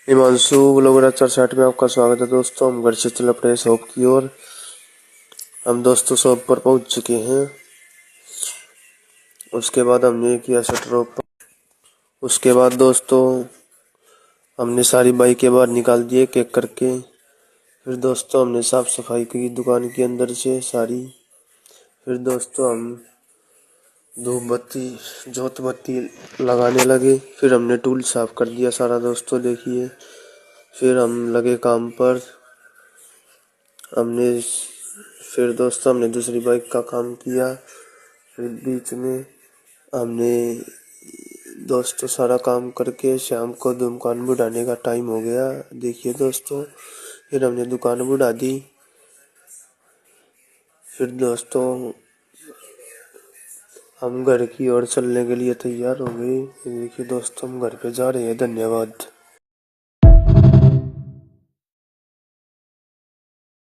Himanshu blogger 64 में आपका स्वागत है दोस्तों। हम घर से चल अपने शॉप की ओर। हम दोस्तों शॉप पर पहुंच चुके हैं। उसके बाद हमने किया शटर ओपन। उसके बाद दोस्तों हमने सारी बाइकें बाहर निकाल दिए एक एक करके। फिर दोस्तों हमने साफ सफाई की दुकान के अंदर से सारी। फिर दोस्तों हम धूप बत्ती जोत बत्ती लगाने लगे। फिर हमने टूल साफ कर दिया सारा दोस्तों, देखिए। फिर हम लगे काम पर। फिर दोस्तों हमने दूसरी बाइक का काम किया। फिर बीच में हमने दोस्तों सारा काम करके शाम को दुकान बुढ़ाने का टाइम हो गया, देखिए दोस्तों। फिर हमने दुकान बुढ़ा दी। फिर दोस्तों हम घर की ओर चलने के लिए तैयार हो गए। देखिए दोस्तों हम घर पे जा रहे हैं। धन्यवाद।